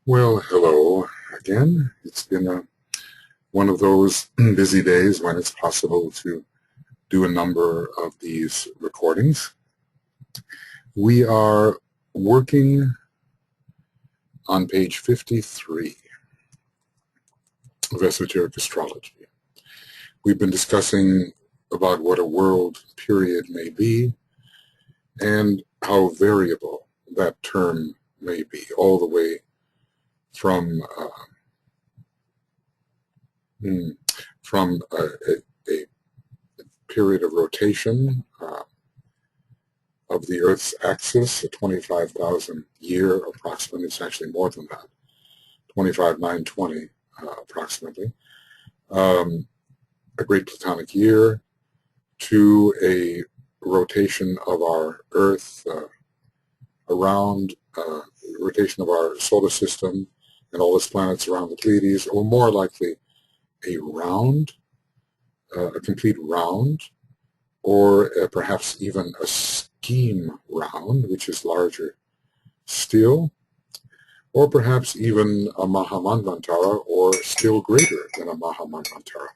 Well, hello again. It's been one of those busy days when it's possible to do a number of these recordings. We are working on page 53 of Esoteric Astrology. We've been discussing about what a world period may be and how variable that term may be, all the way from a period of rotation of the Earth's axis, a 25,000 year approximately. It's actually more than that, 25,920 approximately. A great Platonic year to a rotation of our Earth around rotation of our solar system and all its planets around the Pleiades, or more likely a round, a complete round, or perhaps even a scheme round, which is larger still, or perhaps even a Mahamanvantara, or still greater than a Mahamanvantara.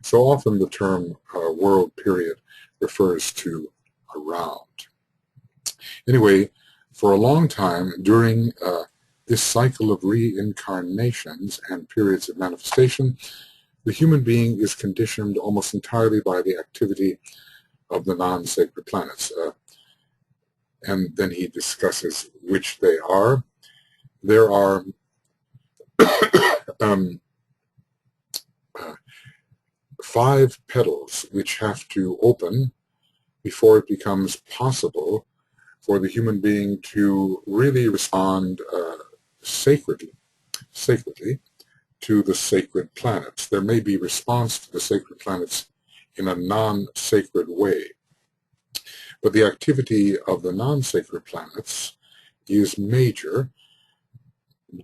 So often the term world period refers to a round. Anyway, for a long time during this cycle of reincarnations and periods of manifestation, the human being is conditioned almost entirely by the activity of the non-sacred planets. And then he discusses which they are. There are 5 petals which have to open before it becomes possible for the human being to really respond sacredly to the sacred planets. There may be response to the sacred planets in a non-sacred way, but the activity of the non-sacred planets is major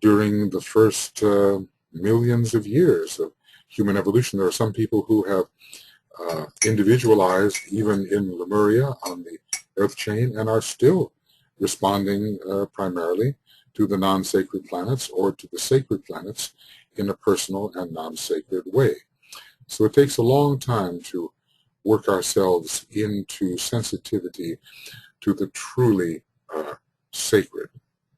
during the first millions of years of human evolution. There are some people who have individualized even in Lemuria on the Earth chain and are still responding primarily to the non-sacred planets or to the sacred planets in a personal and non-sacred way. So it takes a long time to work ourselves into sensitivity to the truly sacred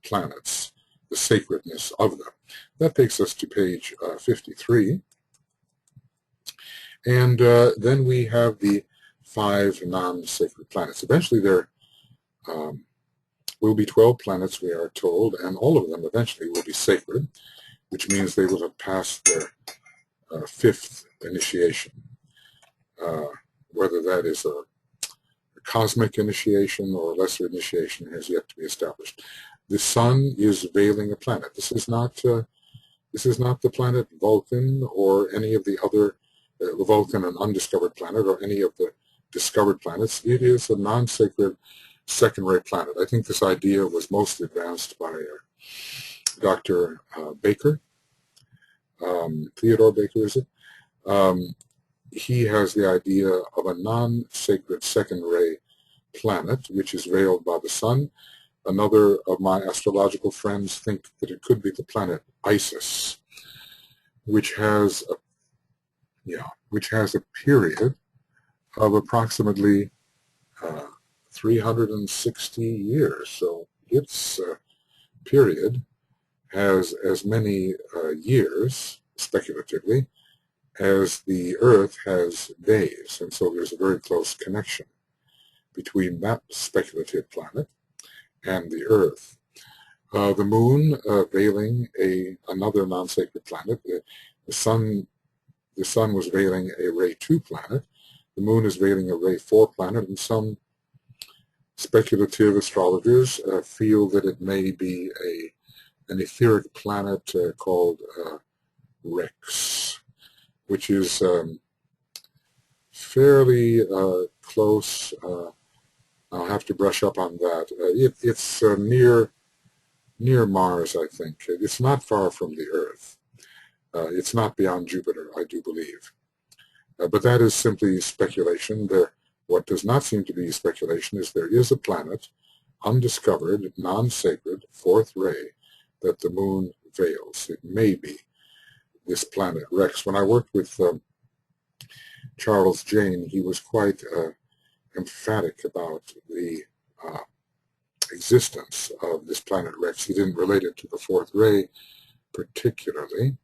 planets, the sacredness of them. That takes us to page 53. And then we have the 5 non-sacred planets. Eventually there will be 12 planets, we are told, and all of them eventually will be sacred, which means they will have passed their 5th initiation. Whether that is a cosmic initiation or a lesser initiation has yet to be established. The sun is veiling a planet. This is not the planet Vulcan or any of the other Vulcan, an undiscovered planet, or any of the discovered planets. It is a non-sacred second-rate planet. I think this idea was most advanced by Dr. Baker, Theodore Baker, is it? He has the idea of a non-sacred second-ray planet, which is veiled by the sun. Another of my astrological friends think that it could be the planet Isis, which has a period of approximately 360 years. So its period has as many years, speculatively, as the Earth has days. And so there's a very close connection between that speculative planet and the Earth. The moon veiling another non-sacred planet. The sun was veiling a Ray 2 planet. The moon is veiling a Ray 4 planet, and some speculative astrologers feel that it may be an etheric planet called Rex, which is fairly close. I'll have to brush up on that. It's near Mars, I think. It's not far from the Earth. It's not beyond Jupiter, I do believe. But that is simply speculation. What does not seem to be speculation is there is a planet, undiscovered, non-sacred, 4th ray, that the moon veils. It may be this planet Rex. When I worked with Charles Jane, he was quite emphatic about the existence of this planet Rex. He didn't relate it to the fourth ray particularly,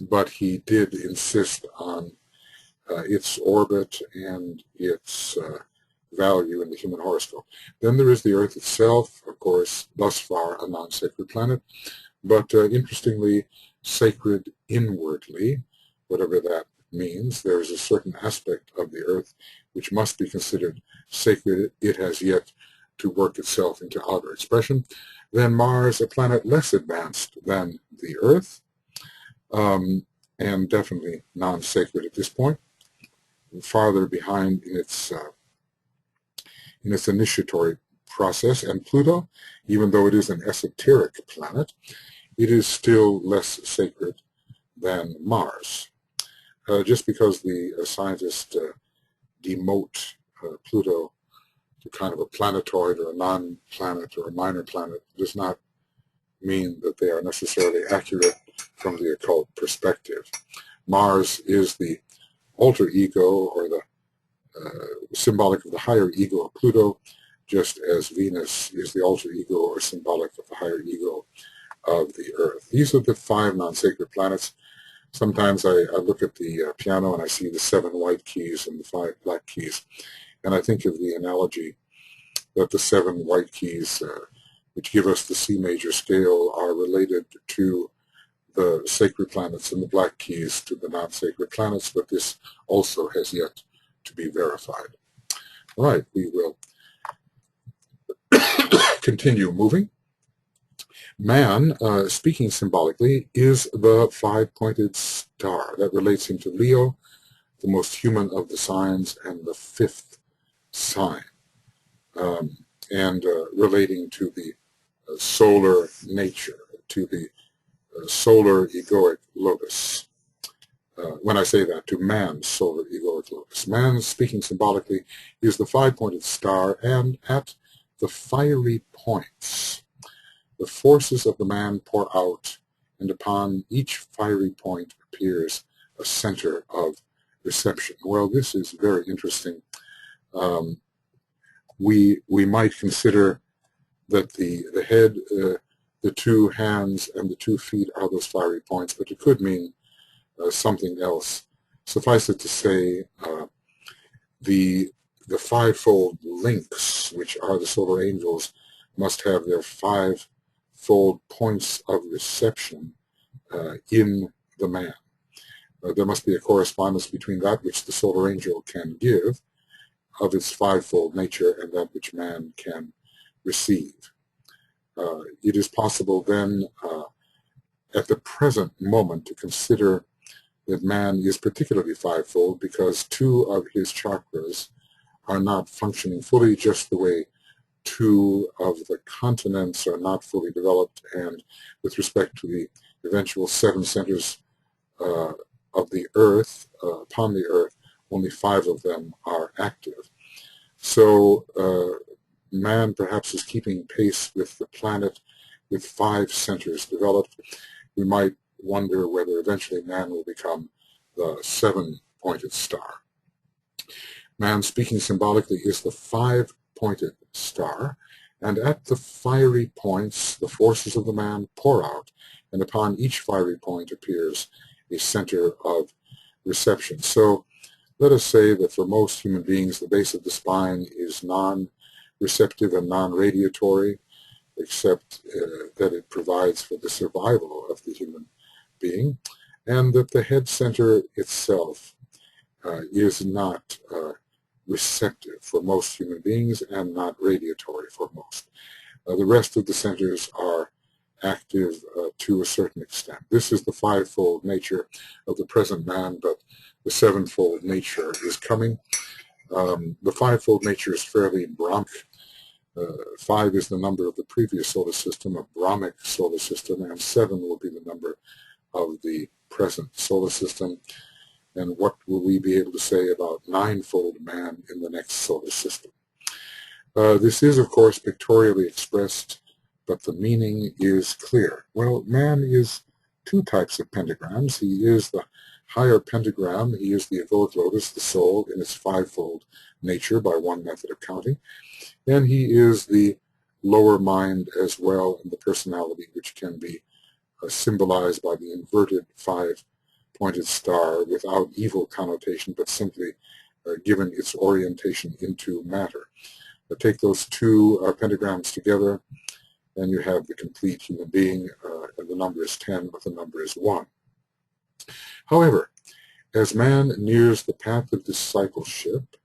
but he did insist on its orbit and its value in the human horoscope. Then there is the Earth itself, of course, thus far a non-sacred planet, but interestingly sacred inwardly, whatever that means. There is a certain aspect of the Earth which must be considered sacred. It has yet to work itself into outer expression. Then Mars, a planet less advanced than the Earth, and definitely non-sacred at this point, farther behind in its initiatory process. And Pluto, even though it is an esoteric planet, it is still less sacred than Mars. Just because the scientists demote Pluto to kind of a planetoid or a non-planet or a minor planet does not mean that they are necessarily accurate from the occult perspective. Mars is the alter ego, or the symbolic of the higher ego of Pluto, just as Venus is the alter ego or symbolic of the higher ego of the Earth. These are the 5 non-sacred planets. Sometimes I look at the piano and I see the 7 white keys and the 5 black keys, and I think of the analogy that the 7 white keys, which give us the C major scale, are related to the sacred planets, and the black keys to the non-sacred planets, but this also has yet to be verified. All right, we will continue moving. Man, speaking symbolically, is the 5-pointed star. That relates him to Leo, the most human of the signs, and the 5th sign, and relating to the solar nature, to the solar egoic lotus. When I say that, to man's solar egoic lotus. Man, speaking symbolically, is the 5-pointed star, and at the fiery points, the forces of the man pour out, and upon each fiery point appears a center of reception. Well, this is very interesting. We might consider that the head, the 2 hands, and the 2 feet are those fiery points, but it could mean something else. Suffice it to say, the 5-fold links, which are the solar angels, must have their 5-fold points of reception in the man. There must be a correspondence between that which the solar angel can give of its 5-fold nature and that which man can receive. It is possible then, at the present moment, to consider that man is particularly 5-fold because 2 of his chakras are not functioning fully, just the way 2 of the continents are not fully developed, and with respect to the eventual 7 centers of the Earth, upon the Earth, only 5 of them are active. So man perhaps is keeping pace with the planet with 5 centers developed. We might wonder whether eventually man will become the 7-pointed star. Man, speaking symbolically, is the 5-pointed star, and at the fiery points the forces of the man pour out, and upon each fiery point appears a center of reception. So let us say that for most human beings the base of the spine is non-receptive and non-radiatory, except that it provides for the survival of the human being, and that the head center itself is not receptive for most human beings and not radiatory for most. The rest of the centers are active to a certain extent. This is the 5-fold nature of the present man, but the 7-fold nature is coming. The 5-fold nature is fairly Brahmic. 5 is the number of the previous solar system, a Brahmic solar system, and 7 will be the number of the present solar system. And what will we be able to say about 9-fold man in the next solar system? This is, of course, pictorially expressed but the meaning is clear. Well, man is two types of pentagrams. He is the higher pentagram. He is the egoic lotus, the soul, in its fivefold nature by one method of counting. And he is the lower mind as well, in the personality, which can be symbolized by the inverted five-pointed star without evil connotation, but simply given its orientation into matter. Take those two pentagrams together, and you have the complete human being. And the number is 10, but the number is 1. However, as man nears the path of discipleship,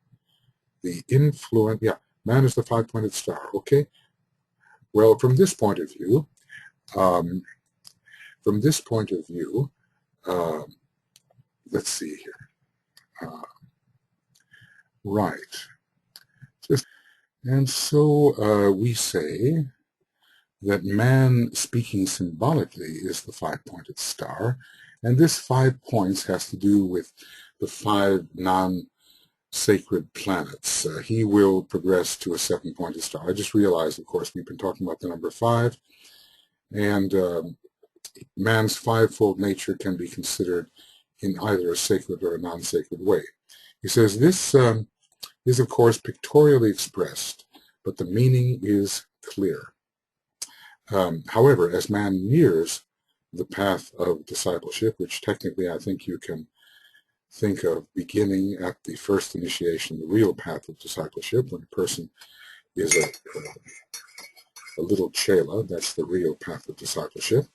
the influence, man is the five-pointed star, okay? Well, from this point of view, let's see here. Right. And so we say that man, speaking symbolically, is the five-pointed star, and this 5 points has to do with the 5 non-sacred planets. He will progress to a 7-pointed star. I just realized, of course, we've been talking about the number 5, and man's fivefold nature can be considered in either a sacred or a non-sacred way. He says this is, of course, pictorially expressed, but the meaning is clear. However, as man nears the path of discipleship, which technically I think you can think of beginning at the first initiation, the real path of discipleship, when a person is a little chela, that's the real path of discipleship.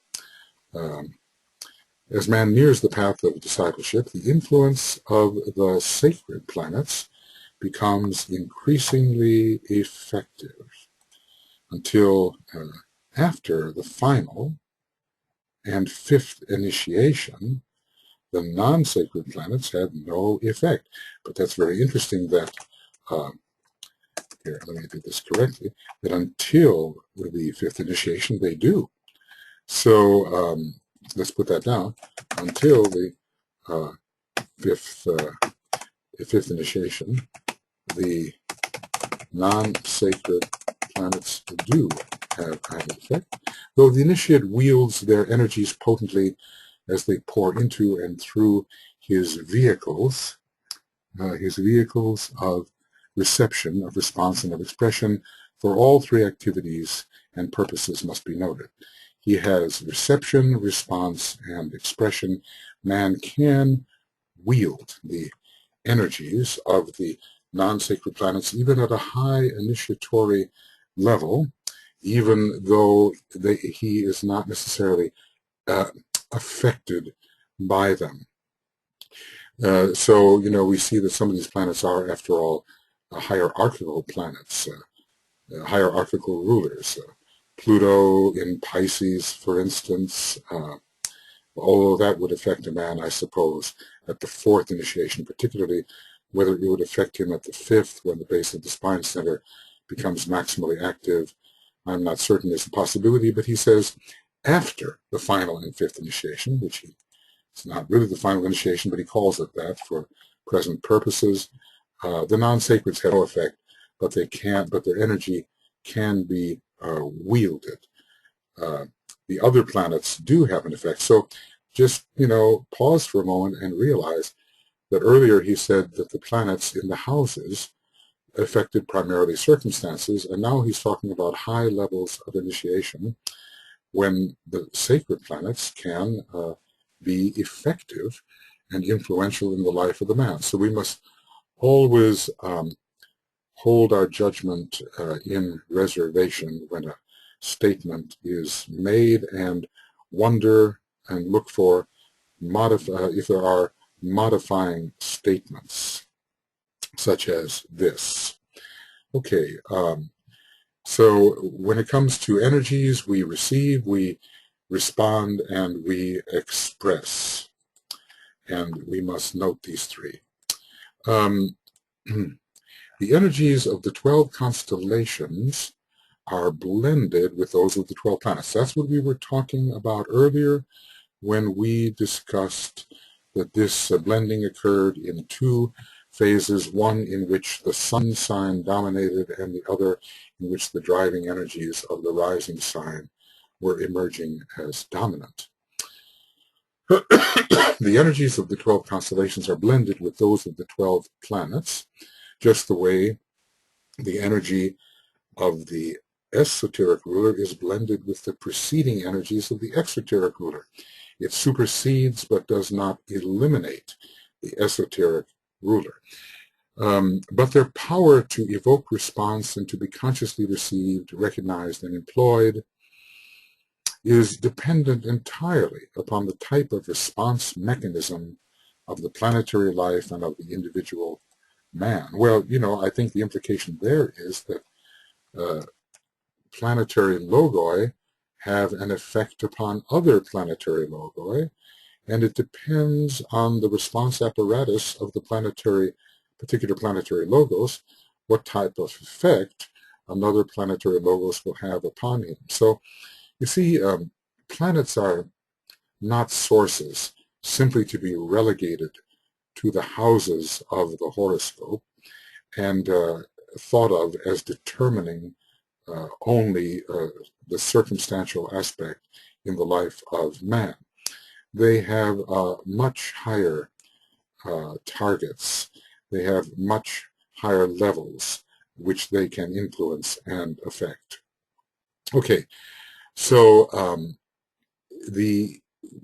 As man nears the path of discipleship, the influence of the sacred planets becomes increasingly effective until after the final and 5th initiation, the non-sacred planets have no effect. But that's very interesting that, here, let me do this correctly, that until the 5th initiation, they do. So let's put that down. Until the fifth initiation, the non-sacred planets do have an effect, though the initiate wields their energies potently as they pour into and through his vehicles of reception, of response, and of expression. For all 3 activities and purposes must be noted. He has reception, response, and expression. Man can wield the energies of the non-sacred planets even at a high initiatory level, even though he is not necessarily affected by them. So, we see that some of these planets are, after all, hierarchical planets, hierarchical rulers. Pluto in Pisces, for instance, although that would affect a man, I suppose, at the 4th initiation, particularly whether it would affect him at the 5th, when the base of the spine center becomes maximally active. I'm not certain it's a possibility, but he says after the final and 5th initiation, which it's not really the final initiation, but he calls it that for present purposes, the non-sacreds have no effect, but their energy can be wielded. The other planets do have an effect. So just, pause for a moment and realize that earlier he said that the planets in the houses affected primarily circumstances, and now he's talking about high levels of initiation when the sacred planets can be effective and influential in the life of the man. So we must always hold our judgment in reservation when a statement is made, and wonder and look for if there are modifying statements such as this. Okay, so when it comes to energies, we receive, we respond, and we express. And we must note these 3. The energies of the 12 constellations are blended with those of the 12 planets. That's what we were talking about earlier when we discussed that this blending occurred in 2 phases, one in which the sun sign dominated and the other in which the driving energies of the rising sign were emerging as dominant. The energies of the 12 constellations are blended with those of the 12 planets, just the way the energy of the esoteric ruler is blended with the preceding energies of the exoteric ruler. It supersedes but does not eliminate the esoteric ruler. But their power to evoke response and to be consciously received, recognized, and employed is dependent entirely upon the type of response mechanism of the planetary life and of the individual man. Well, I think the implication there is that planetary logoi have an effect upon other planetary logoi, and it depends on the response apparatus of the particular planetary logos, what type of effect another planetary logos will have upon him. So, you see, planets are not sources simply to be relegated to the houses of the horoscope and thought of as determining only the circumstantial aspect in the life of man. They have much higher targets. They have much higher levels which they can influence and affect. Okay, so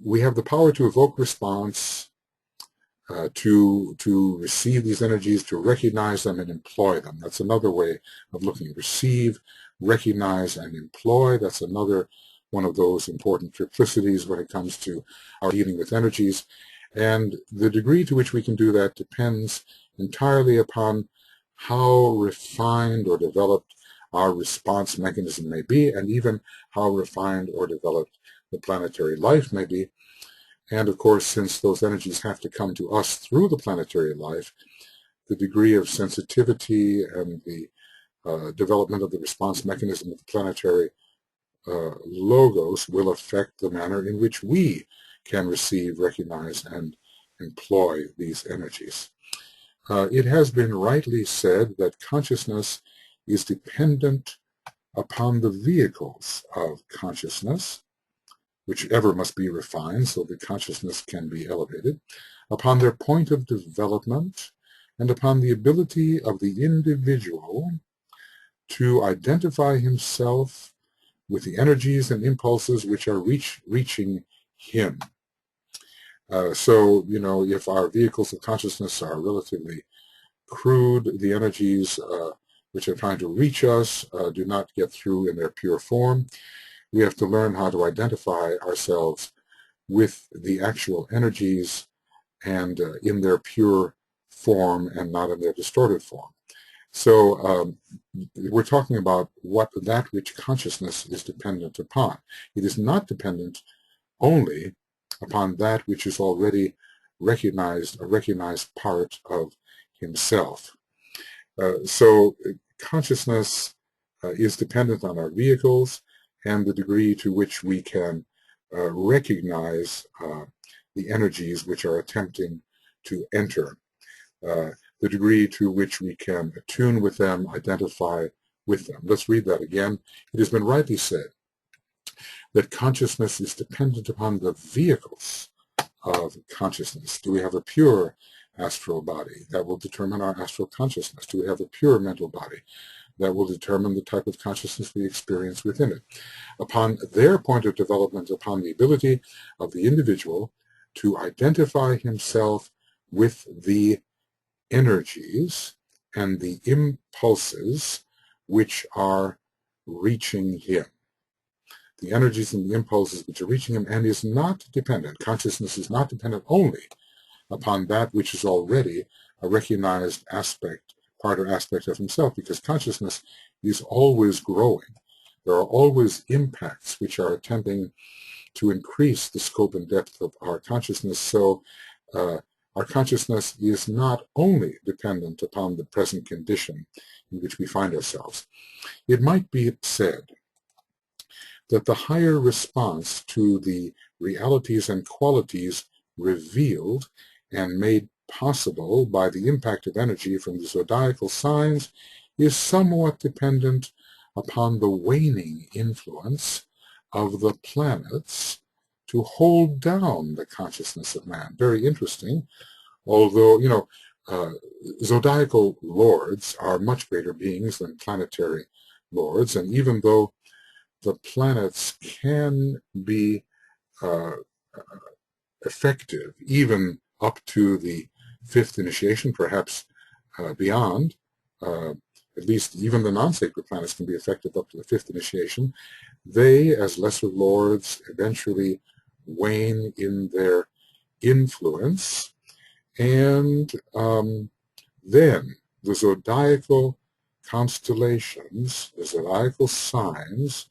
we have the power to evoke response, to receive these energies, to recognize them and employ them. That's another way of looking at receive, recognize, and employ. That's another one of those important triplicities when it comes to our dealing with energies. And the degree to which we can do that depends entirely upon how refined or developed our response mechanism may be, and even how refined or developed the planetary life may be. And of course, since those energies have to come to us through the planetary life, the degree of sensitivity and the development of the response mechanism of the planetary logos will affect the manner in which we can receive, recognize, and employ these energies. It has been rightly said that consciousness is dependent upon the vehicles of consciousness, whichever must be refined so that consciousness can be elevated, upon their point of development, and upon the ability of the individual to identify himself with the energies and impulses which are reaching him. So, if our vehicles of consciousness are relatively crude, the energies which are trying to reach us do not get through in their pure form. We have to learn how to identify ourselves with the actual energies and in their pure form and not in their distorted form. So we're talking about that which consciousness is dependent upon. It is not dependent only upon that which is already recognized, a recognized part of himself. So consciousness is dependent on our vehicles and the degree to which we can recognize the energies which are attempting to enter, the degree to which we can attune with them, identify with them. Let's read that again. It has been rightly said that consciousness is dependent upon the vehicles of consciousness. Do we have a pure astral body? That will determine our astral consciousness. Do we have a pure mental body? That will determine the type of consciousness we experience within it. Upon their point of development, upon the ability of the individual to identify himself with the energies and the impulses which are reaching him. The energies and the impulses which are reaching him, and is not dependent, consciousness is not dependent only upon that which is already a recognized aspect, part or aspect of himself, because consciousness is always growing. There are always impacts which are attempting to increase the scope and depth of our consciousness. So our consciousness is not only dependent upon the present condition in which we find ourselves. It might be said that the higher response to the realities and qualities revealed and made possible by the impact of energy from the zodiacal signs is somewhat dependent upon the waning influence of the planets to hold down the consciousness of man. Very interesting, although, zodiacal lords are much greater beings than planetary lords, and even though the planets can be effective even up to the fifth initiation, perhaps beyond, at least even the non-sacred planets can be effective up to the fifth initiation, they, as lesser lords, eventually wane in their influence, and then the zodiacal constellations, the zodiacal signs,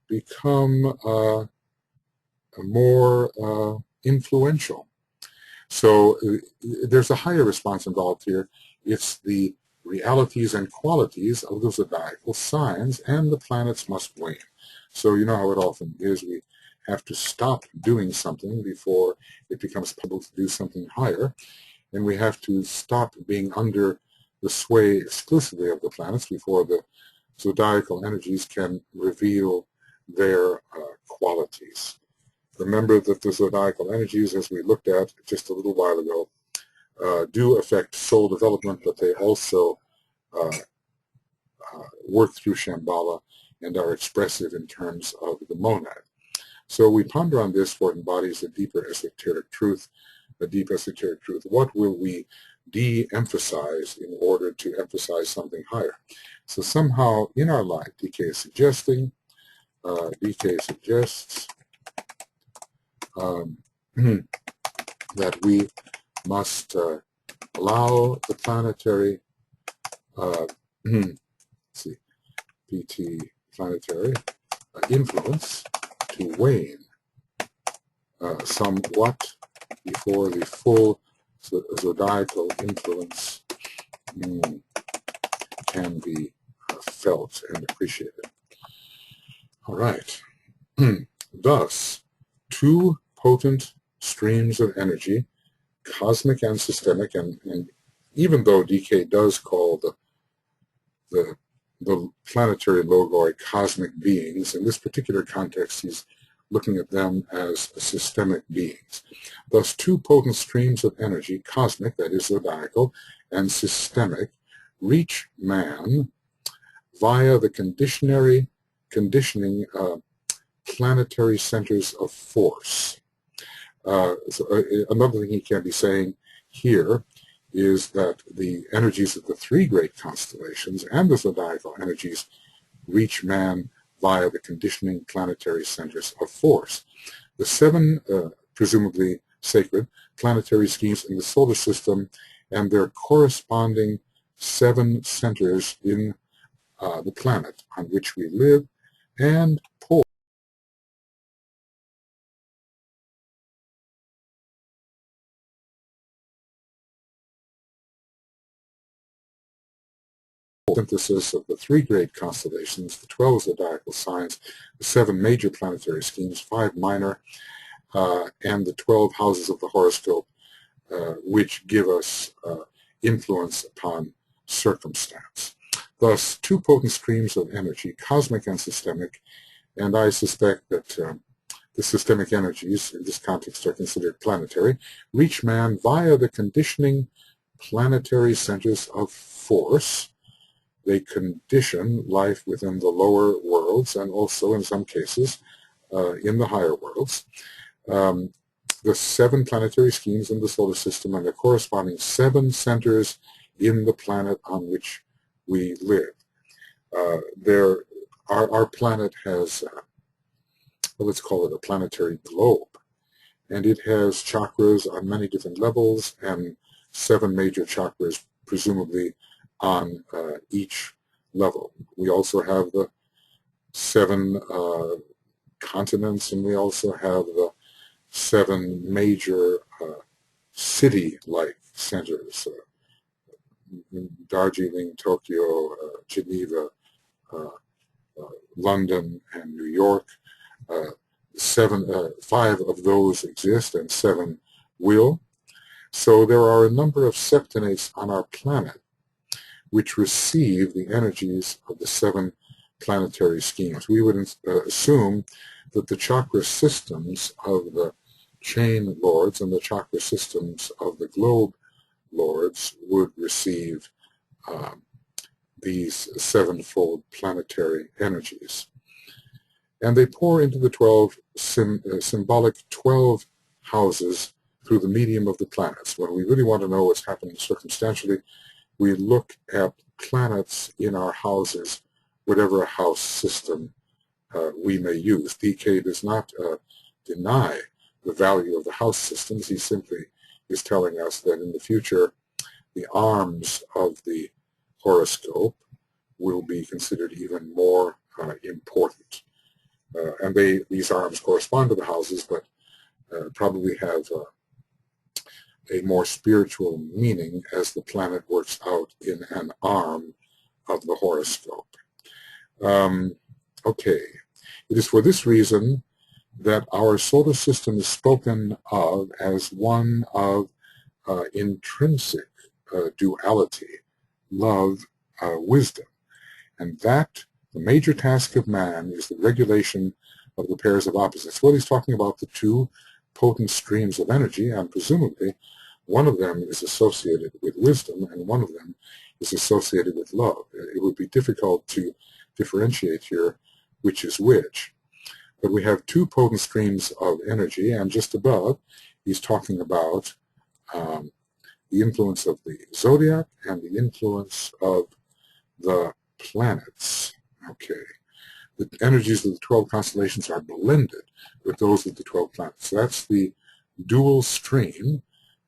become more influential. So there's a higher response involved here. It's the realities and qualities of the zodiacal signs, and the planets must wane. So you know how it often is. We have to stop doing something before it becomes possible to do something higher, and we have to stop being under the sway exclusively of the planets before the zodiacal energies can reveal their qualities. Remember that the zodiacal energies, as we looked at just a little while ago, do affect soul development, but they also work through Shambhala and are expressive in terms of the monad. So we ponder on this, for it embodies a deeper esoteric truth, a deep esoteric truth. What will we de-emphasize in order to emphasize something higher? So somehow in our life, DK suggests that we must allow the planetary, PT planetary influence to wane somewhat before the full zodiacal influence can be felt and appreciated. All right. Thus, two potent streams of energy, cosmic and systemic, and even though DK does call the planetary logoi cosmic beings, in this particular context he's looking at them as systemic beings. Thus, two potent streams of energy, cosmic, that is zodiacal, and systemic, reach man via the conditioning planetary centers of force. Another thing he can be saying here is that the energies of the three great constellations and the zodiacal energies reach man via the conditioning planetary centers of force. The seven, presumably sacred, planetary schemes in the solar system and their corresponding seven centers in the planet on which we live and pull synthesis of the three great constellations, the 12 zodiacal signs, the seven major planetary schemes, 5 minor, and the 12 houses of the horoscope, which give us influence upon circumstance. Thus, two potent streams of energy, cosmic and systemic, and I suspect that the systemic energies in this context are considered planetary, reach man via the conditioning planetary centers of force. They condition life within the lower worlds and also, in some cases, in the higher worlds. The seven planetary schemes in the solar system and the corresponding seven centers in the planet on which we live. Our planet has, let's call it a planetary globe, and it has chakras on many different levels and seven major chakras, presumably on each level. We also have the seven continents, and we also have the seven major city-like centers, Darjeeling, Tokyo, Geneva, London, and New York. 5 of those exist and 7 will. So there are a number of septonates on our planet which receive the energies of the 7 planetary schemes. We would assume that the chakra systems of the chain lords and the chakra systems of the globe lords would receive these 7-fold planetary energies. And they pour into the 12 symbolic 12 houses through the medium of the planets. When we really want to know what's happening circumstantially, we look at planets in our houses, whatever house system we may use. DK does not deny the value of the house systems. He simply is telling us that in the future, the arms of the horoscope will be considered even more important. And these arms correspond to the houses, but probably have a more spiritual meaning as the planet works out in an arm of the horoscope. Okay, it is for this reason that our solar system is spoken of as one of intrinsic duality, love, wisdom, and that the major task of man is the regulation of the pairs of opposites. Well, he's talking about the 2 potent streams of energy, and presumably one of them is associated with wisdom and one of them is associated with love. It would be difficult to differentiate here which is which. But we have 2 potent streams of energy, and just above he's talking about the influence of the zodiac and the influence of the planets. Okay. The energies of the 12 constellations are blended with those of the 12 planets. That's the dual stream,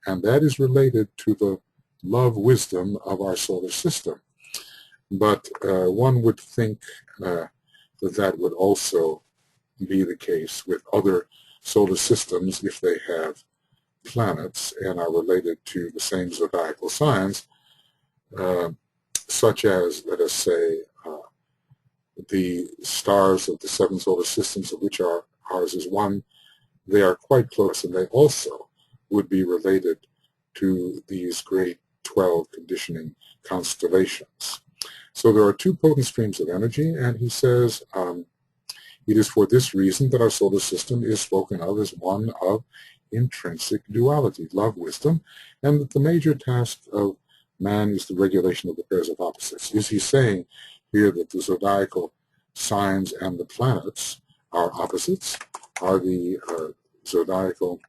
and that is related to the love wisdom of our solar system. But one would think that that would also be the case with other solar systems if they have planets and are related to the same zodiacal signs, such as, let us say, the stars of the 7 solar systems, of which ours is one. They are quite close, and they also would be related to these great 12 conditioning constellations. So there are 2 potent streams of energy, and he says it is for this reason that our solar system is spoken of as one of intrinsic duality, love, wisdom, and that the major task of man is the regulation of the pairs of opposites. Is he saying here that the zodiacal signs and the planets are opposites? Are the zodiacal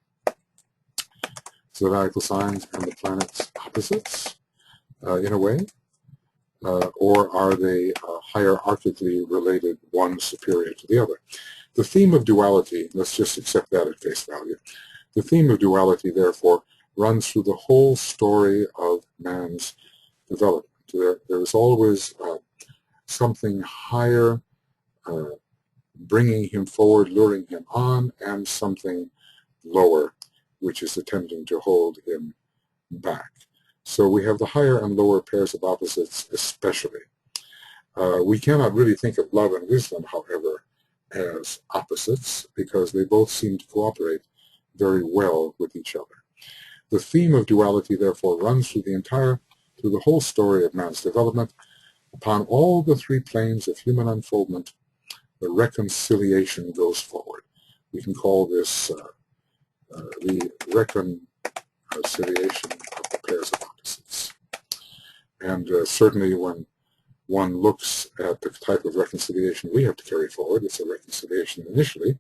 signs and the planets opposites in a way? Or are they hierarchically related, one superior to the other? The theme of duality, let's just accept that at face value. The theme of duality, therefore, runs through the whole story of man's development. There is always something higher bringing him forward, luring him on, and something lower which is attempting to hold him back. So we have the higher and lower pairs of opposites especially. We cannot really think of love and wisdom, however, as opposites because they both seem to cooperate very well with each other. The theme of duality, therefore, runs through the whole story of man's development. Upon all the 3 planes of human unfoldment, the reconciliation goes forward. We can call this the reconciliation of the pairs of opposites. And certainly when one looks at the type of reconciliation we have to carry forward, it's a reconciliation initially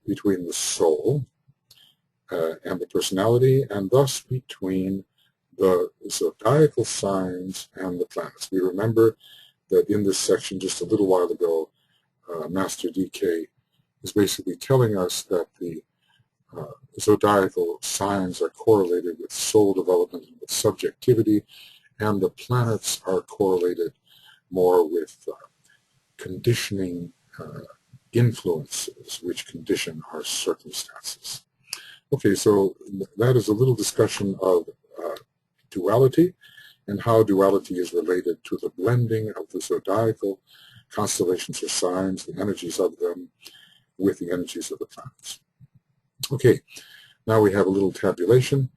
between the soul and the personality, and thus between the zodiacal signs and the planets. We remember that in this section just a little while ago, Master DK is basically telling us that the zodiacal signs are correlated with soul development and with subjectivity, and the planets are correlated more with conditioning influences which condition our circumstances. Okay, so that is a little discussion of duality and how duality is related to the blending of the zodiacal constellations or signs, the energies of them, with the energies of the planets. Okay, now we have a little tabulation.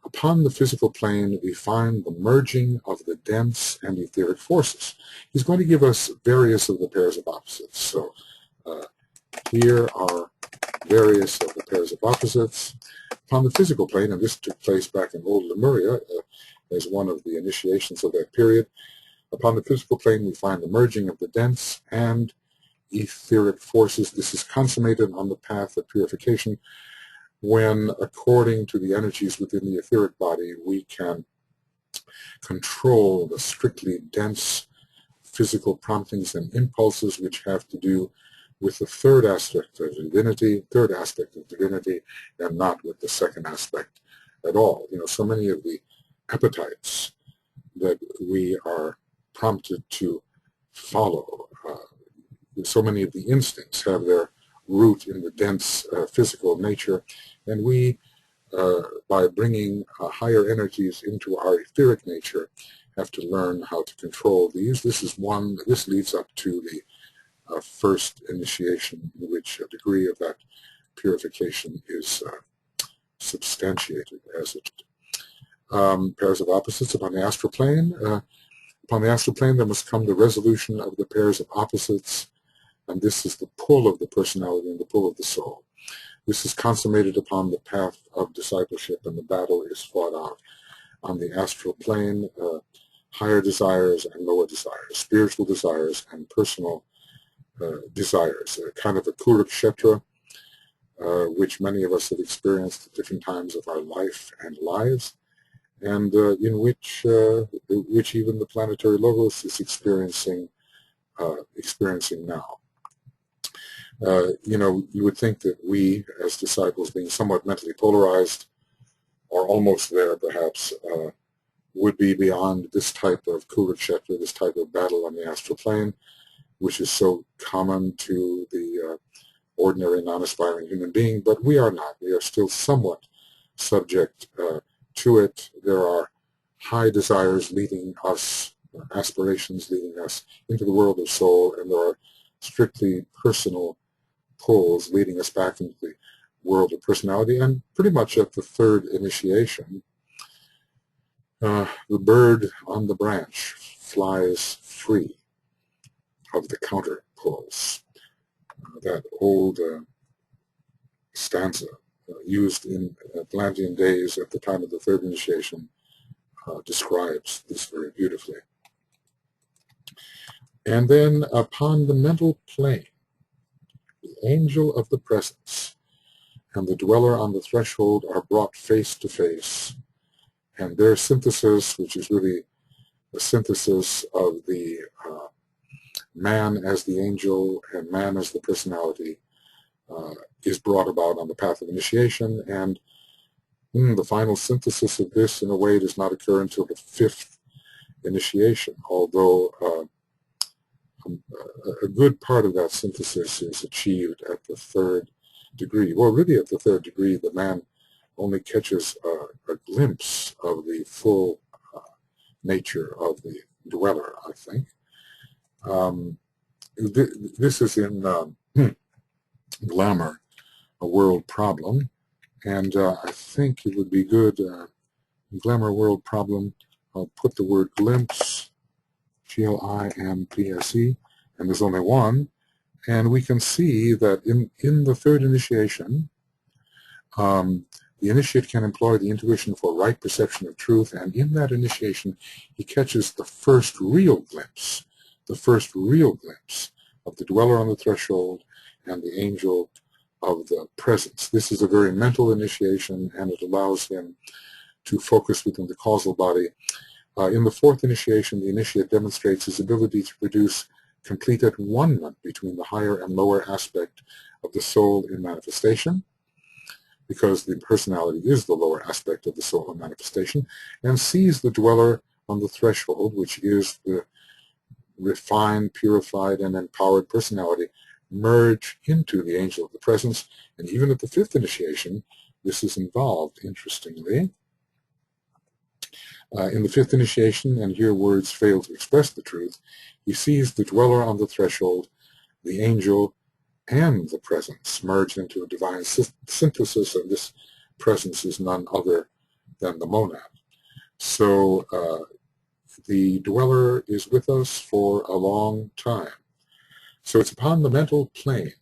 Upon the physical plane, we find the merging of the dense and etheric forces. He's going to give us various of the pairs of opposites. So here are various of the pairs of opposites. Upon the physical plane, and this took place back in old Lemuria as one of the initiations of that period, upon the physical plane, we find the merging of the dense and etheric forces. This is consummated on the path of purification, when, according to the energies within the etheric body, we can control the strictly dense physical promptings and impulses which have to do with the third aspect of divinity, and not with the second aspect at all. You know, so many of the appetites that we are prompted to follow, so many of the instincts have their root in the dense physical nature, and we, by bringing higher energies into our etheric nature, have to learn how to control these. This leads up to the first initiation, in which a degree of that purification is substantiated as it. Pairs of opposites upon the astral plane. Upon the astral plane, there must come the resolution of the pairs of opposites, and this is the pull of the personality and the pull of the soul. This is consummated upon the path of discipleship, and the battle is fought out on the astral plane. Higher desires and lower desires, spiritual desires and personal desires, kind of a kurukshetra, which many of us have experienced at different times of our life and lives, and in which even the planetary logos is experiencing now. You know, you would think that we, as disciples, being somewhat mentally polarized, or almost there perhaps, would be beyond this type of kurukshetra, this type of battle on the astral plane, which is so common to the ordinary non-aspiring human being, but we are not. We are still somewhat subject to it. There are high desires leading us, aspirations leading us into the world of soul, and there are strictly personal pulls leading us back into the world of personality. And pretty much at the third initiation, the bird on the branch flies free of the counter pulls. That old stanza used in Atlantean days at the time of the third initiation describes this very beautifully. And then upon the mental plane, the angel of the presence and the dweller on the threshold are brought face to face, and their synthesis, which is really a synthesis of the man as the angel and man as the personality, is brought about on the path of initiation. And the final synthesis of this, in a way, does not occur until the fifth initiation, although a good part of that synthesis is achieved at the third degree. Well, really at the third degree, the man only catches a glimpse of the full nature of the dweller, I think. This is in Glamour, A World Problem, and I think it would be good, Glamour, World Problem, I'll put the word glimpse, G-L-I-M-P-S-E, and there's only one, and we can see that in the third initiation, the initiate can employ the intuition for right perception of truth, and in that initiation, he catches the first real glimpse of the dweller on the threshold and the angel of the presence. This is a very mental initiation, and it allows him to focus within the causal body. In the fourth initiation, the initiate demonstrates his ability to produce complete at-one-ment between the higher and lower aspect of the soul in manifestation, because the personality is the lower aspect of the soul in manifestation, and sees the dweller on the threshold, which is the refined, purified, and empowered personality, merge into the angel of the presence. And even at the fifth initiation, this is involved, interestingly. In the fifth initiation, and here words fail to express the truth, he sees the dweller on the threshold, the angel, and the presence merge into a divine synthesis, and this presence is none other than the monad. So the dweller is with us for a long time. So it's upon the mental plane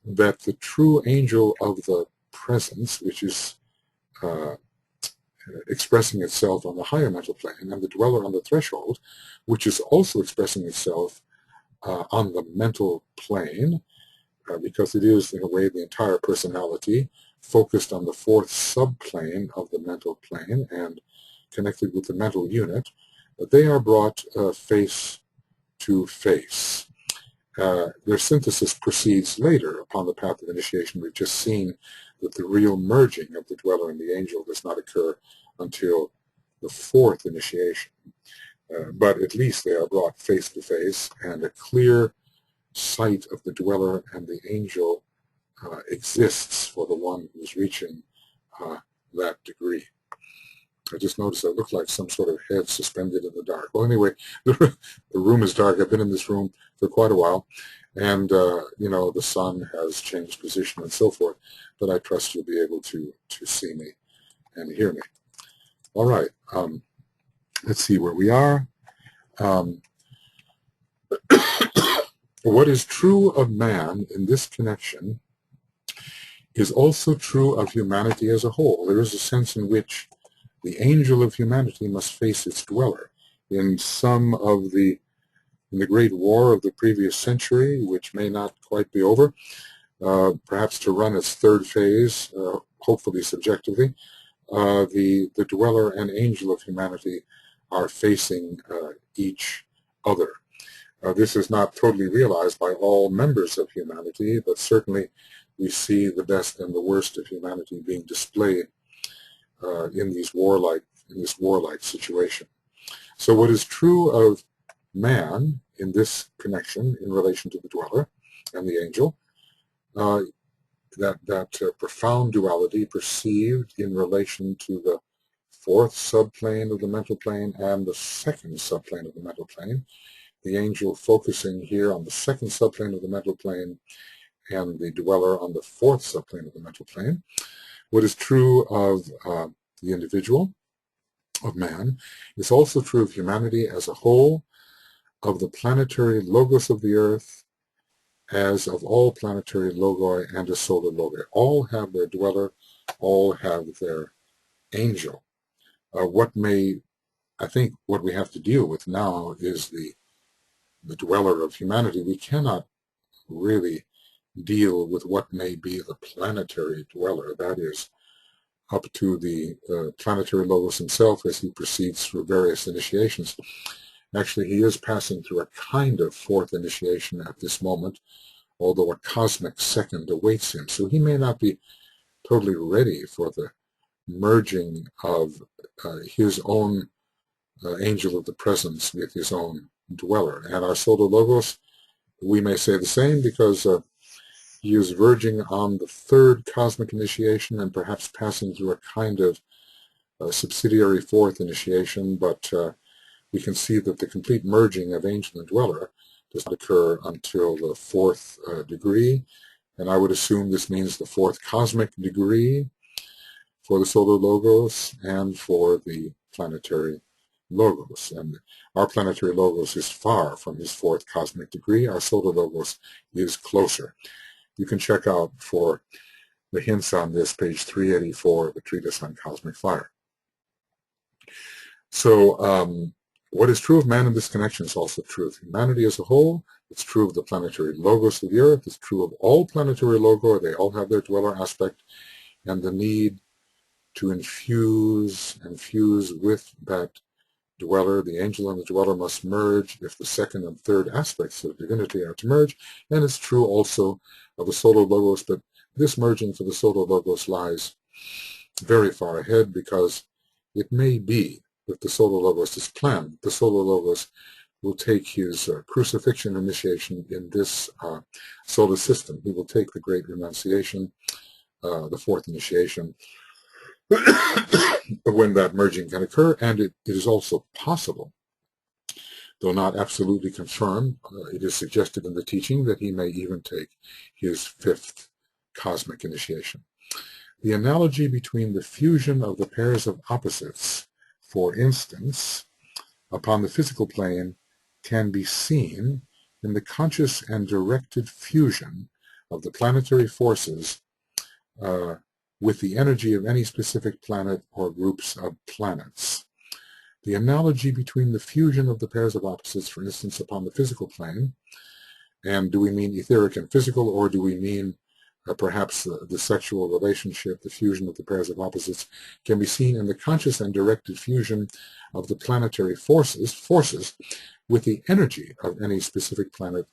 that the true angel of the presence, which is expressing itself on the higher mental plane, and the dweller on the threshold, which is also expressing itself on the mental plane, because it is, in a way, the entire personality focused on the fourth subplane of the mental plane and connected with the mental unit. They are brought face to face. Their synthesis proceeds later upon the path of initiation. We've just seen that the real merging of the dweller and the angel does not occur until the fourth initiation. But at least they are brought face to face, and a clear sight of the dweller and the angel exists for the one who's reaching that degree. I just noticed I look like some sort of head suspended in the dark. Well, anyway, the room is dark. I've been in this room for quite a while, and you know, the sun has changed position and so forth, but I trust you'll be able to see me and hear me. All right, let's see where we are. What is true of man in this connection is also true of humanity as a whole. There is a sense in which the angel of humanity must face its dweller. In the great war of the previous century, which may not quite be over, perhaps to run its third phase, hopefully subjectively, the dweller and angel of humanity are facing each other. This is not totally realized by all members of humanity, but certainly we see the best and the worst of humanity being displayed in this warlike situation. So what is true of man in this connection in relation to the dweller and the angel, that profound duality perceived in relation to the fourth subplane of the mental plane and the second subplane of the mental plane, the angel focusing here on the second subplane of the mental plane and the dweller on the fourth subplane of the mental plane. What is true of the individual, of man, is also true of humanity as a whole, of the planetary logos of the earth, as of all planetary logoi and a solar logoi. All have their dweller, all have their angel. I think what we have to deal with now is the dweller of humanity. We cannot really deal with what may be the planetary dweller, that is, up to the planetary logos himself as he proceeds through various initiations. Actually, he is passing through a kind of fourth initiation at this moment, although a cosmic second awaits him. So he may not be totally ready for the merging of his own angel of the presence with his own dweller. And our solar logos, we may say the same, because he is verging on the third cosmic initiation and perhaps passing through a kind of subsidiary fourth initiation, but we can see that the complete merging of angel and dweller does not occur until the fourth degree, and I would assume this means the fourth cosmic degree for the solar logos and for the planetary logos. And our planetary logos is far from his fourth cosmic degree. Our solar logos is closer. You can check out for the hints on this, page 384 of the Treatise on Cosmic Fire. So what is true of man in this connection is also true of humanity as a whole. It's true of the planetary logos of the earth. It's true of all planetary logoi. They all have their dweller aspect, and the need to infuse and fuse with that dweller. The angel and the dweller must merge if the second and third aspects of divinity are to merge. And it's true also of the solar logos, but this merging for the solar logos lies very far ahead, because it may be that the solar logos is planned. The solar logos will take his crucifixion initiation in this solar system. He will take the great renunciation, the fourth initiation, when that merging can occur. And it is also possible, though not absolutely confirmed, it is suggested in the teaching that he may even take his fifth cosmic initiation. The analogy between the fusion of the pairs of opposites, for instance, upon the physical plane, can be seen in the conscious and directed fusion of the planetary forces with the energy of any specific planet or groups of planets. The analogy between the fusion of the pairs of opposites, for instance, upon the physical plane, and do we mean etheric and physical, or do we mean perhaps the sexual relationship, the fusion of the pairs of opposites, can be seen in the conscious and directed fusion of the planetary forces with the energy of any specific planet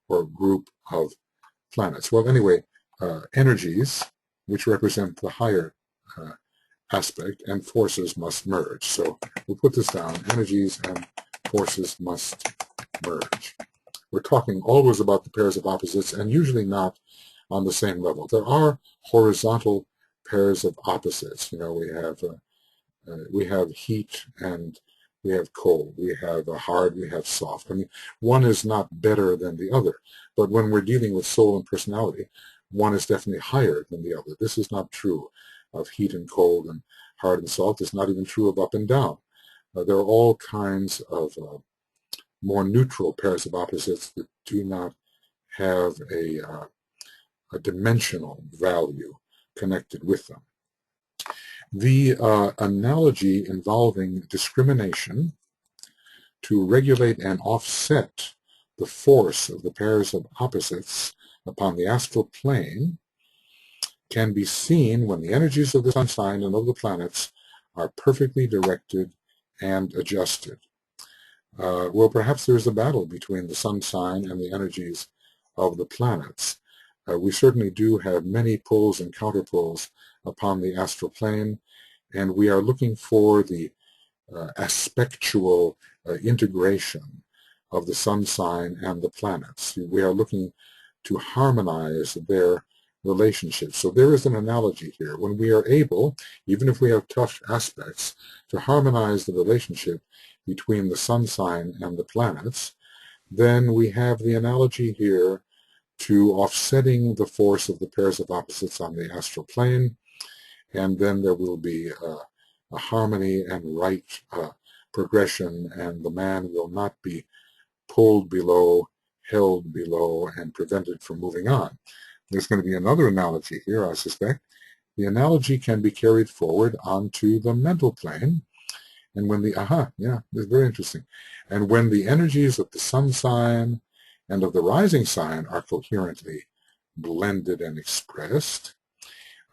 or group of planets. Well, anyway, energies, which represent the higher aspect, and forces must merge. So we'll put this down. Energies and forces must merge. We're talking always about the pairs of opposites, and usually not on the same level. There are horizontal pairs of opposites. You know, we have heat and we have cold. We have hard, we have soft. I mean, one is not better than the other. But when we're dealing with soul and personality, one is definitely higher than the other. This is not true of heat and cold and hard and soft. It's not even true of up and down. There are all kinds of more neutral pairs of opposites that do not have a dimensional value connected with them. The analogy involving discrimination to regulate and offset the force of the pairs of opposites upon the astral plane can be seen when the energies of the sun sign and of the planets are perfectly directed and adjusted. Well, perhaps there's a battle between the sun sign and the energies of the planets. We certainly do have many pulls and counterpulls upon the astral plane, and we are looking for the aspectual integration of the sun sign and the planets. We are looking to harmonize their relationships. So there is an analogy here. When we are able, even if we have tough aspects, to harmonize the relationship between the sun sign and the planets, then we have the analogy here to offsetting the force of the pairs of opposites on the astral plane, and then there will be a harmony and right progression, and the man will not be pulled below, held below, and prevented from moving on. There's going to be another analogy here, I suspect. The analogy can be carried forward onto the mental plane, and when the, this is very interesting, and when the energies of the sun sign and of the rising sign are coherently blended and expressed,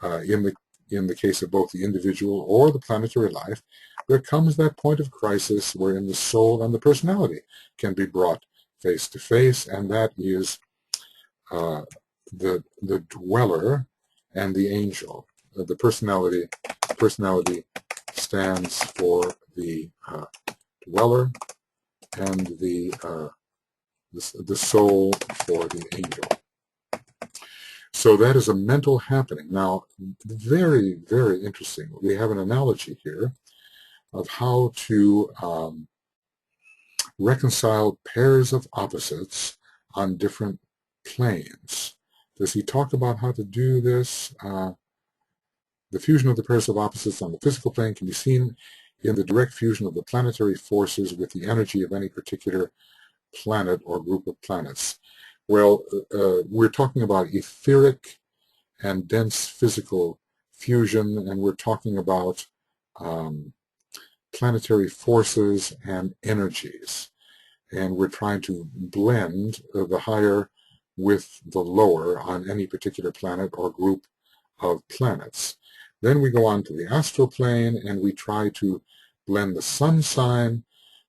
in the case of both the individual or the planetary life, there comes that point of crisis wherein the soul and the personality can be brought face to face, and that is the dweller and the angel. The personality stands for the dweller, and the soul for the angel. So that is a mental happening. Now, very, very interesting. We have an analogy here of how to reconcile pairs of opposites on different planes. Does he talk about how to do this? The fusion of the pairs of opposites on the physical plane can be seen in the direct fusion of the planetary forces with the energy of any particular planet or group of planets. Well, we're talking about etheric and dense physical fusion, and we're talking about planetary forces and energies. And we're trying to blend the higher with the lower on any particular planet or group of planets. Then we go on to the astral plane, and we try to blend the sun sign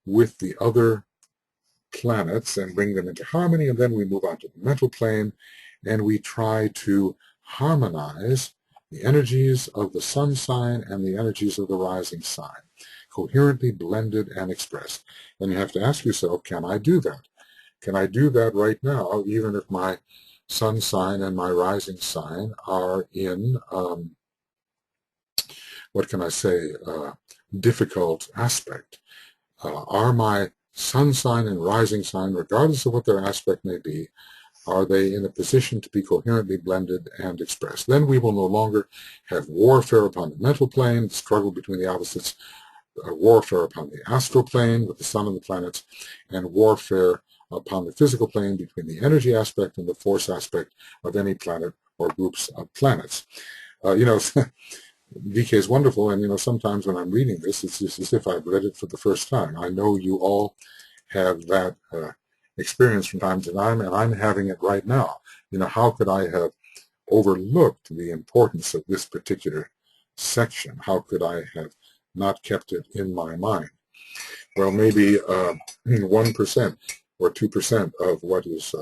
with the other planets and bring them into harmony, and then we move on to the mental plane, and we try to harmonize the energies of the sun sign and the energies of the rising sign, coherently blended and expressed. And you have to ask yourself, can I do that? Can I do that right now, even if my sun sign and my rising sign are in, what can I say, difficult aspect? Are my sun sign and rising sign, regardless of what their aspect may be, Are they in a position to be coherently blended and expressed? Then we will no longer have warfare upon the mental plane, struggle between the opposites, warfare upon the astral plane with the sun and the planets, and warfare upon the physical plane between the energy aspect and the force aspect of any planet or groups of planets. DK is wonderful, and sometimes when I'm reading this, it's just as if I've read it for the first time. I know you all have that experience from time to time, and I'm having it right now. How could I have overlooked the importance of this particular section? How could I have not kept it in my mind? Well, maybe 1% or 2% of what is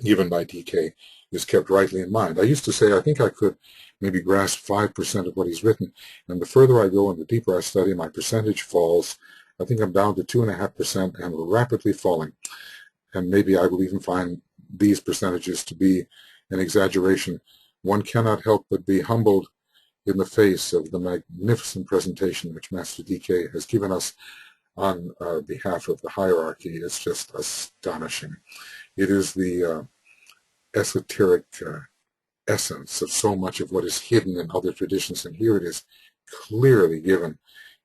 given by DK is kept rightly in mind. I used to say I think I could maybe grasp 5% of what he's written, and the further I go and the deeper I study, my percentage falls. I think I'm down to 2.5% and rapidly falling. And maybe I will even find these percentages to be an exaggeration. One cannot help but be humbled in the face of the magnificent presentation which Master DK has given us on behalf of the hierarchy. It's just astonishing. It is the esoteric essence of so much of what is hidden in other traditions, and here it is clearly given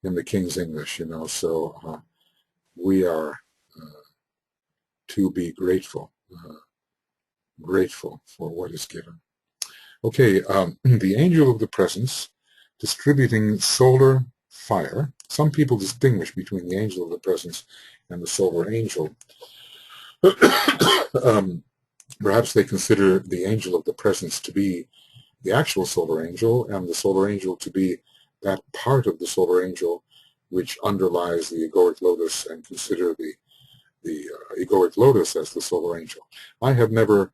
in the King's English, so we are to be grateful for what is given. Okay, the angel of the presence distributing solar fire. Some people distinguish between the angel of the presence and the solar angel. Perhaps they consider the angel of the presence to be the actual solar angel, and the solar angel to be that part of the solar angel which underlies the egoic lotus, and consider the egoic lotus as the solar angel. I have never,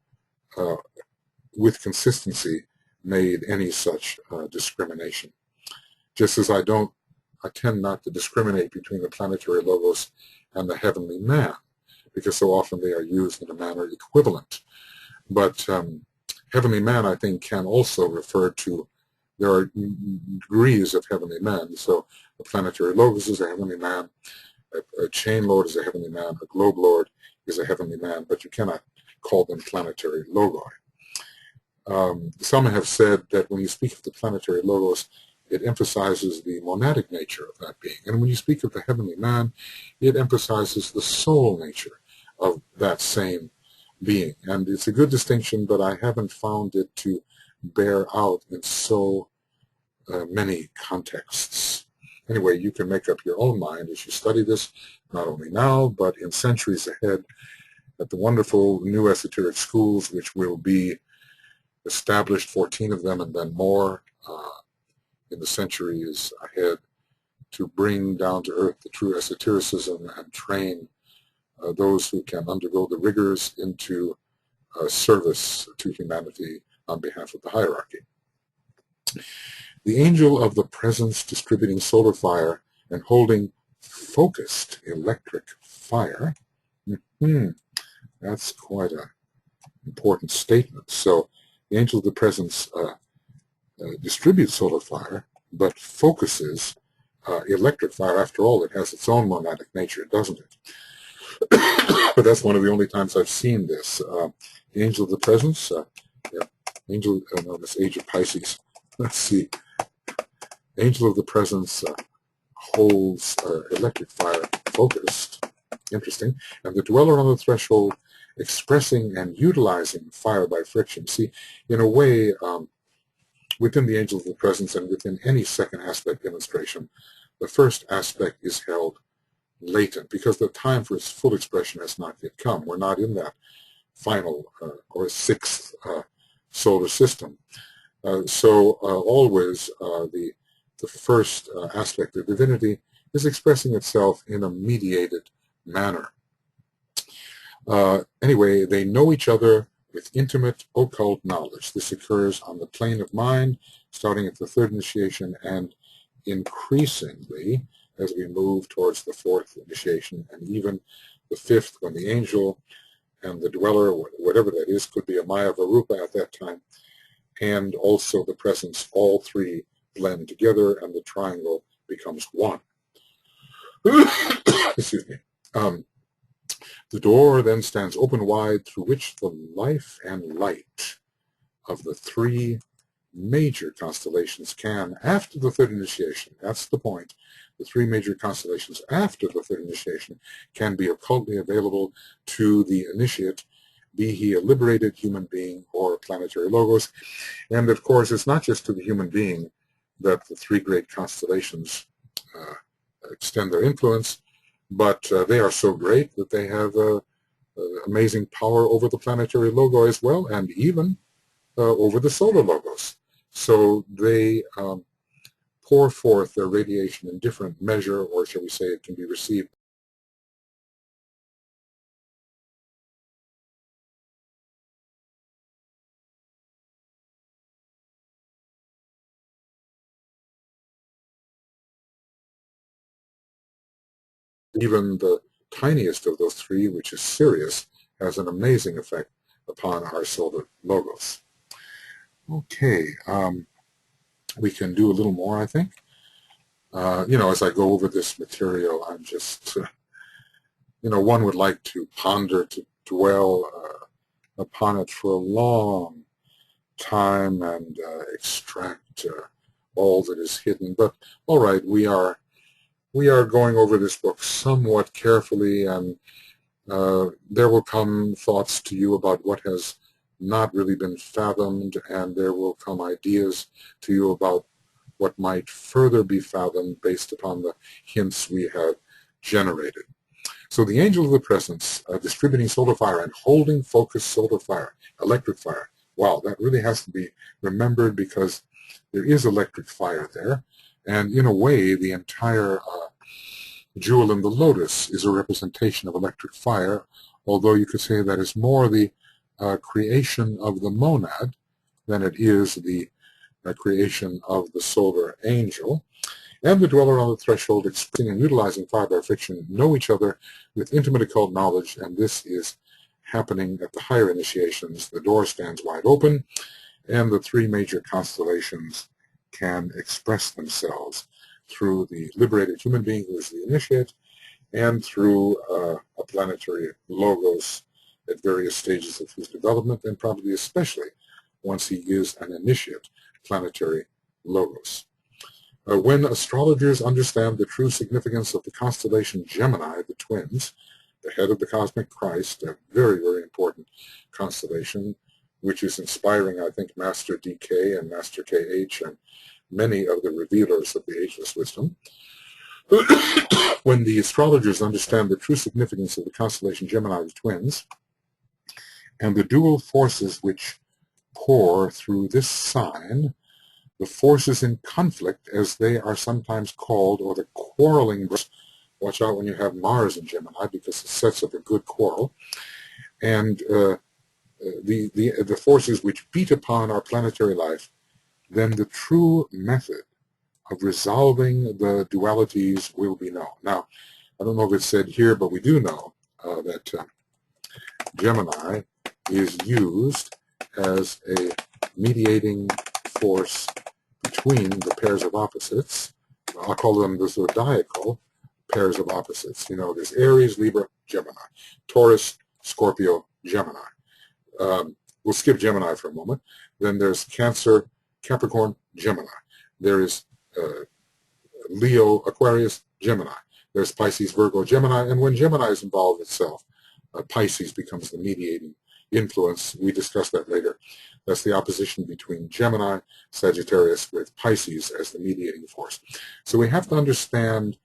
with consistency, made any such discrimination. Just as I tend not to discriminate between the planetary logos and the heavenly man, because so often they are used in a manner equivalent. But heavenly man, I think, can also refer to, there are degrees of heavenly man. So a planetary logos is a heavenly man, a chain lord is a heavenly man, a globe lord is a heavenly man, but you cannot call them planetary logoi. Some have said that when you speak of the planetary logos, it emphasizes the monadic nature of that being. And when you speak of the heavenly man, it emphasizes the soul nature of that same being. And it's a good distinction, but I haven't found it to bear out in so many contexts. Anyway, you can make up your own mind as you study this, not only now, but in centuries ahead, at the wonderful new esoteric schools, which will be established, 14 of them and then more in the centuries ahead, to bring down to earth the true esotericism and train those who can undergo the rigors into service to humanity on behalf of the hierarchy. The angel of the presence distributing solar fire and holding focused electric fire. That's quite an important statement. So the angel of the presence distributes solar fire, but focuses electric fire. After all, it has its own monadic nature, doesn't it? But that's one of the only times I've seen this. The angel of the presence, angel, no, this age of Pisces. Let's see. Angel of the presence holds electric fire focused. Interesting. And the dweller on the threshold expressing and utilizing fire by friction. See, in a way, within the angel of the presence and within any second aspect demonstration, the first aspect is held latent because the time for its full expression has not yet come. We're not in that final or sixth solar system. So always the first aspect of divinity is expressing itself in a mediated manner. Anyway, they know each other with intimate occult knowledge. This occurs on the plane of mind, starting at the third initiation and increasingly as we move towards the fourth initiation and even the fifth, when the angel and the dweller, whatever that is, could be a Maya Varupa at that time, and also the presence, all three blend together and the triangle becomes one. Excuse me. The door then stands open wide through which the life and light of the three major constellations can, after the third initiation, that's the point, the three major constellations after the third initiation can be occultly available to the initiate, be he a liberated human being or a planetary logos. And of course, it's not just to the human being that the three great constellations extend their influence, but they are so great that they have amazing power over the planetary logo as well, and even over the solar logos. So they pour forth their radiation in different measure, or shall we say it can be received. Even the tiniest of those three, which is Sirius, has an amazing effect upon our solar logos. Okay, we can do a little more, I think. As I go over this material, I'm just, one would like to ponder, to dwell upon it for a long time and extract all that is hidden. But all right, we are going over this book somewhat carefully, and there will come thoughts to you about what has not really been fathomed, and there will come ideas to you about what might further be fathomed based upon the hints we have generated. So the angel of the presence, distributing solar fire and holding focused solar fire, electric fire. Wow, that really has to be remembered, because there is electric fire there, and in a way the entire jewel in the lotus is a representation of electric fire, although you could say that is more the creation of the monad than it is the creation of the solar angel. And the dweller on the threshold, expressing and utilizing fire by friction, know each other with intimate occult knowledge, and this is happening at the higher initiations. The door stands wide open, and the three major constellations can express themselves through the liberated human being who is the initiate, and through a planetary logos at various stages of his development, and probably especially once he is an initiate planetary logos. When astrologers understand the true significance of the constellation Gemini, the twins, the head of the cosmic Christ, a very, very important constellation, which is inspiring, I think, Master DK and Master KH and many of the revealers of the ageless wisdom. When the astrologers understand the true significance of the constellation Gemini, the twins, and the dual forces which pour through this sign, the forces in conflict, as they are sometimes called, or the quarrelling. Watch out when you have Mars in Gemini, because it sets up a good quarrel. And the forces which beat upon our planetary life, then the true method of resolving the dualities will be known. Now, I don't know if it's said here, but we do know that Gemini is used as a mediating force between the pairs of opposites. I'll call them the zodiacal pairs of opposites. There's Aries, Libra, Gemini, Taurus, Scorpio, Gemini. We'll skip Gemini for a moment. Then there's Cancer, Capricorn, Gemini. There is Leo, Aquarius, Gemini. There's Pisces, Virgo, Gemini. And when Gemini is involved itself, Pisces becomes the mediating influence. We discuss that later. That's the opposition between Gemini, Sagittarius, with Pisces as the mediating force. So we have to understand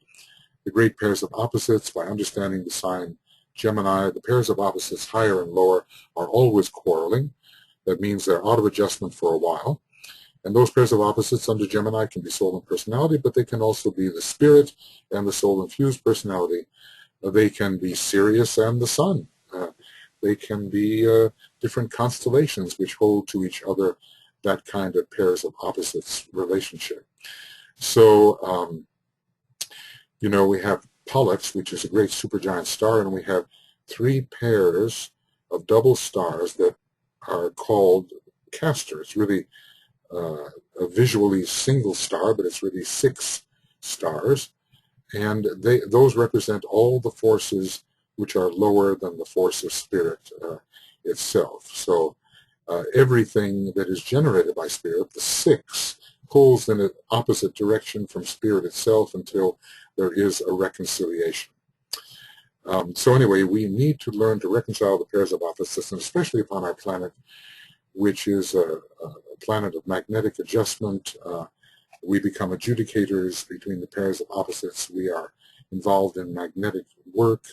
the great pairs of opposites by understanding the sign Gemini. The pairs of opposites, higher and lower, are always quarreling. That means they're out of adjustment for a while. And those pairs of opposites under Gemini can be soul and personality, but they can also be the spirit and the soul-infused personality. They can be Sirius and the sun. They can be different constellations which hold to each other that kind of pairs of opposites relationship. So, we have Pollux, which is a great supergiant star, and we have three pairs of double stars that are called Castor. It's really a visually single star, but it's really 6 stars, and those represent all the forces which are lower than the force of spirit itself. So everything that is generated by spirit, the six, pulls in an opposite direction from spirit itself until there is a reconciliation. So anyway, we need to learn to reconcile the pairs of opposites, and especially upon our planet, which is a planet of magnetic adjustment. We become adjudicators between the pairs of opposites. We are involved in magnetic work.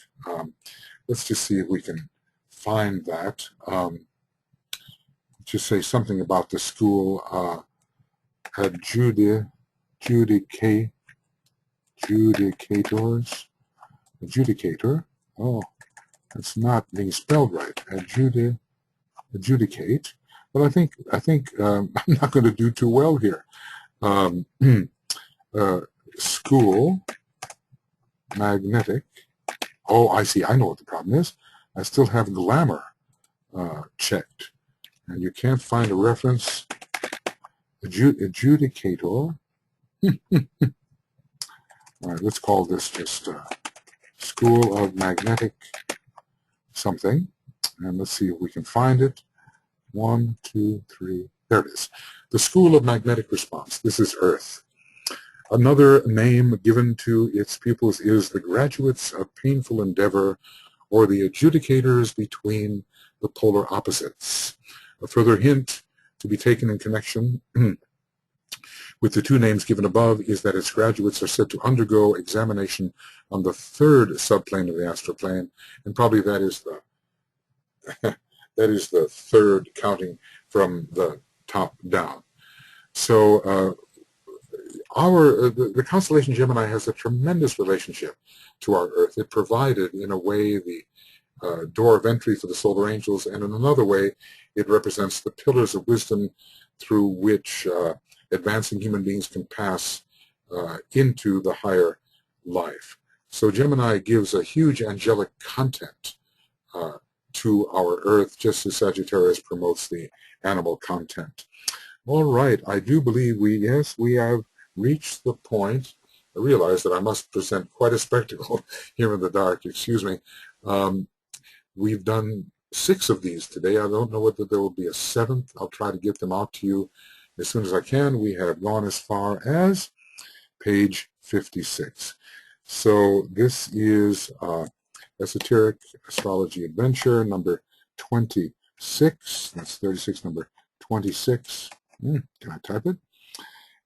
Let's just see if we can find that. Just say something about the school adjudicators. Adjudicator. Oh, it's not being spelled right. Adjudicate. But I think I'm not going to do too well here. School magnetic. Oh, I see. I know what the problem is. I still have glamour checked, and you can't find a reference. Adjudicator. All right, let's call this just School of Magnetic something, and let's see if we can find it. 1, 2, 3. There it is. The School of Magnetic Response. This is Earth. Another name given to its pupils is the graduates of painful endeavor, or the adjudicators between the polar opposites. A further hint to be taken in connection with the two names given above is that its graduates are said to undergo examination on the third subplane of the astral plane, and probably that is the third, counting from the top down. So the constellation Gemini has a tremendous relationship to our Earth. It provided, in a way, the door of entry for the solar angels, and in another way, it represents the pillars of wisdom through which advancing human beings can pass into the higher life. So Gemini gives a huge angelic content to our Earth, just as Sagittarius promotes the animal content. All right, I do believe we have reached the point. I realize that I must present quite a spectacle here in the dark, excuse me. We've done 6 of these today. I don't know whether there will be a 7th. I'll try to get them out to you as soon as I can. We have gone as far as page 56. So this is Esoteric Astrology Adventure number 26. That's 36, number 26. Can I type it?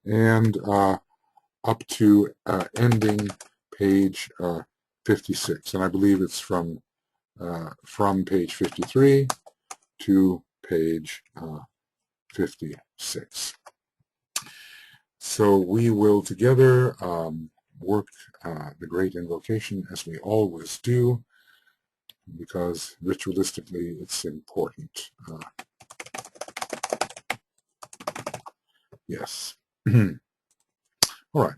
And up to ending page 56. And I believe it's from page 53 to page 56. So we will together work the great invocation as we always do, because ritualistically it's important. Yes. All right.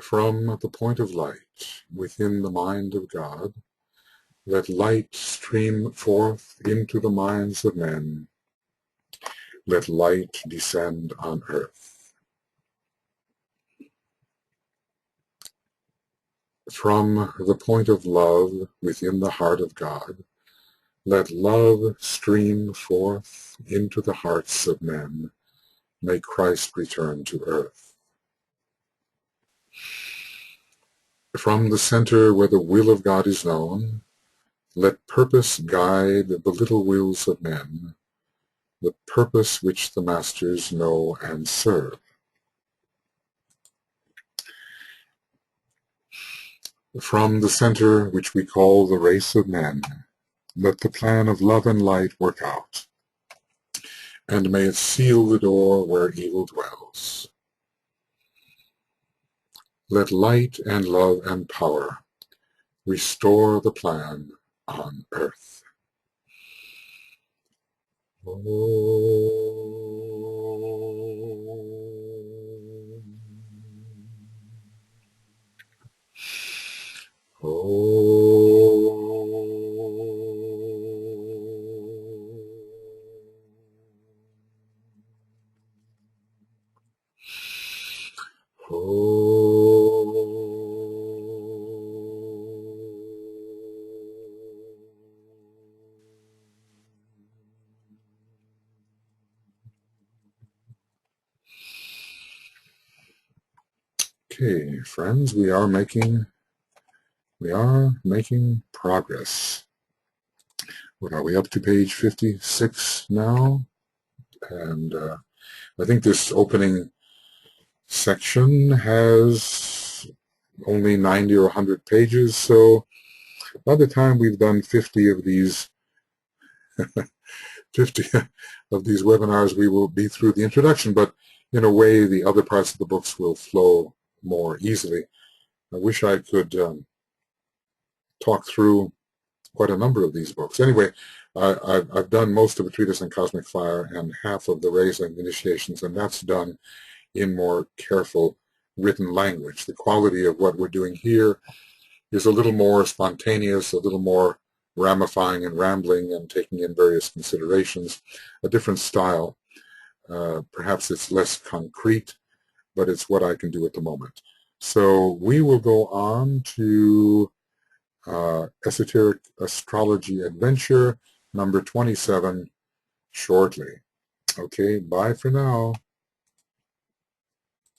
From the point of light within the mind of God, let light stream forth into the minds of men. Let light descend on earth. From the point of love within the heart of God, let love stream forth into the hearts of men. May Christ return to earth. From the center where the will of God is known, let purpose guide the little wills of men, the purpose which the masters know and serve. From the center which we call the race of men, let the plan of love and light work out, and may it seal the door where evil dwells. Let light and love and power restore the plan on earth. Okay, friends, we are making progress. What are we up to? Page 56 now, and I think this opening section has only 90 or 100 pages, so by the time we've done 50 of these 50 of these webinars, we will be through the introduction, but in a way the other parts of the books will flow more easily. I wish I could talk through quite a number of these books. Anyway, I've done most of the Treatise on Cosmic Fire and half of the Rays and Initiations, and that's done in more careful written language. The quality of what we're doing here is a little more spontaneous, a little more ramifying and rambling and taking in various considerations, a different style. Perhaps it's less concrete, but it's what I can do at the moment. So we will go on to Esoteric Astrology Adventure number 27 shortly. Okay, bye for now.